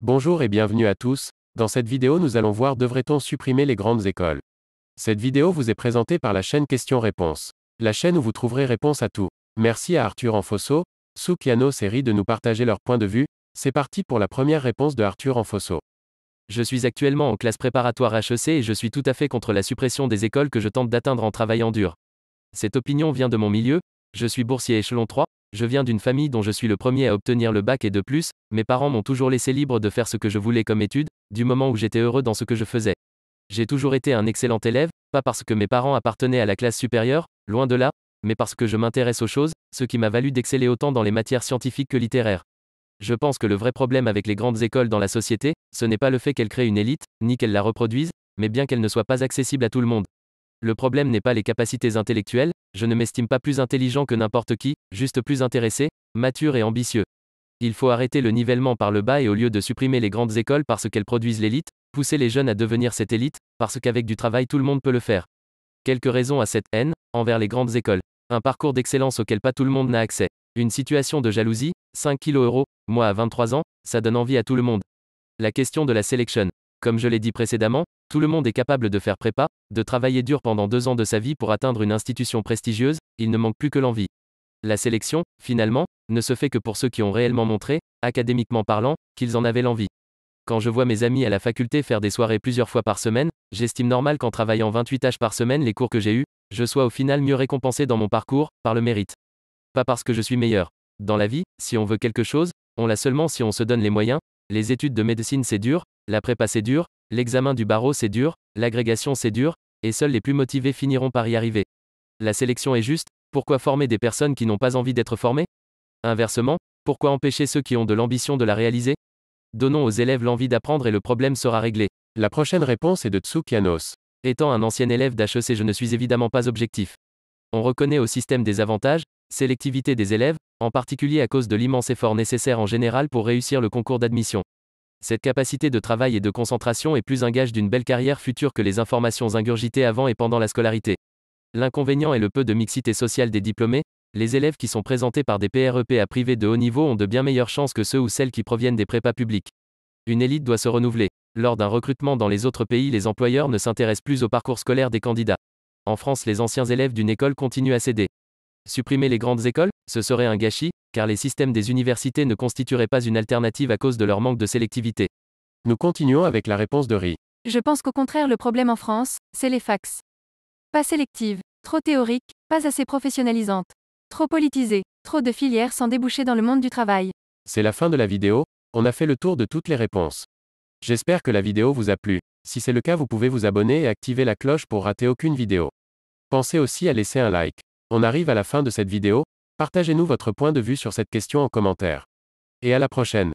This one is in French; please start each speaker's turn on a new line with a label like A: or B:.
A: Bonjour et bienvenue à tous. Dans cette vidéo, nous allons voir devrait-on supprimer les grandes écoles. Cette vidéo vous est présentée par la chaîne Questions-Réponses. La chaîne où vous trouverez réponse à tout. Merci à Arthur Enfosso, Soukianos et Ri de nous partager leur point de vue. C'est parti pour la première réponse de Arthur Enfosso.
B: Je suis actuellement en classe préparatoire HEC et je suis tout à fait contre la suppression des écoles que je tente d'atteindre en travaillant dur. Cette opinion vient de mon milieu, je suis boursier échelon 3, je viens d'une famille dont je suis le premier à obtenir le bac et de plus, mes parents m'ont toujours laissé libre de faire ce que je voulais comme études, du moment où j'étais heureux dans ce que je faisais. J'ai toujours été un excellent élève, pas parce que mes parents appartenaient à la classe supérieure, loin de là, mais parce que je m'intéresse aux choses, ce qui m'a valu d'exceller autant dans les matières scientifiques que littéraires. Je pense que le vrai problème avec les grandes écoles dans la société, ce n'est pas le fait qu'elles créent une élite, ni qu'elles la reproduisent, mais bien qu'elles ne soient pas accessibles à tout le monde. Le problème n'est pas les capacités intellectuelles, je ne m'estime pas plus intelligent que n'importe qui, juste plus intéressé, mature et ambitieux. Il faut arrêter le nivellement par le bas et au lieu de supprimer les grandes écoles parce qu'elles produisent l'élite, pousser les jeunes à devenir cette élite, parce qu'avec du travail tout le monde peut le faire. Quelques raisons à cette haine, envers les grandes écoles. Un parcours d'excellence auquel pas tout le monde n'a accès. Une situation de jalousie, 5 kg euros, moi à 23 ans, ça donne envie à tout le monde. La question de la sélection. Comme je l'ai dit précédemment, tout le monde est capable de faire prépa, de travailler dur pendant 2 ans de sa vie pour atteindre une institution prestigieuse, il ne manque plus que l'envie. La sélection, finalement, ne se fait que pour ceux qui ont réellement montré, académiquement parlant, qu'ils en avaient l'envie. Quand je vois mes amis à la faculté faire des soirées plusieurs fois par semaine, j'estime normal qu'en travaillant 28 heures par semaine les cours que j'ai eus, je sois au final mieux récompensé dans mon parcours, par le mérite. Pas parce que je suis meilleur. Dans la vie, si on veut quelque chose, on l'a seulement si on se donne les moyens. Les études de médecine c'est dur, la prépa c'est dur, l'examen du barreau c'est dur, l'agrégation c'est dur, et seuls les plus motivés finiront par y arriver. La sélection est juste, pourquoi former des personnes qui n'ont pas envie d'être formées? Inversement, pourquoi empêcher ceux qui ont de l'ambition de la réaliser? Donnons aux élèves l'envie d'apprendre et le problème sera réglé.
A: La prochaine réponse est de Tsoukianos.
B: Étant un ancien élève d'HEC, je ne suis évidemment pas objectif. On reconnaît au système des avantages, sélectivité des élèves, en particulier à cause de l'immense effort nécessaire en général pour réussir le concours d'admission. Cette capacité de travail et de concentration est plus un gage d'une belle carrière future que les informations ingurgitées avant et pendant la scolarité. L'inconvénient est le peu de mixité sociale des diplômés, les élèves qui sont présentés par des PREP à privés de haut niveau ont de bien meilleures chances que ceux ou celles qui proviennent des prépas publics. Une élite doit se renouveler. Lors d'un recrutement dans les autres pays, les employeurs ne s'intéressent plus au parcours scolaire des candidats. En France, les anciens élèves d'une école continuent à céder. Supprimer les grandes écoles, ce serait un gâchis, car les systèmes des universités ne constitueraient pas une alternative à cause de leur manque de sélectivité.
A: Nous continuons avec la réponse de Ri.
C: Je pense qu'au contraire le problème en France, c'est les facs. Pas sélectives, trop théoriques, pas assez professionnalisantes. Trop politisées, trop de filières sans déboucher dans le monde du travail.
A: C'est la fin de la vidéo, on a fait le tour de toutes les réponses. J'espère que la vidéo vous a plu. Si c'est le cas, vous pouvez vous abonner et activer la cloche pour rater aucune vidéo. Pensez aussi à laisser un like. On arrive à la fin de cette vidéo, partagez-nous votre point de vue sur cette question en commentaire. Et à la prochaine.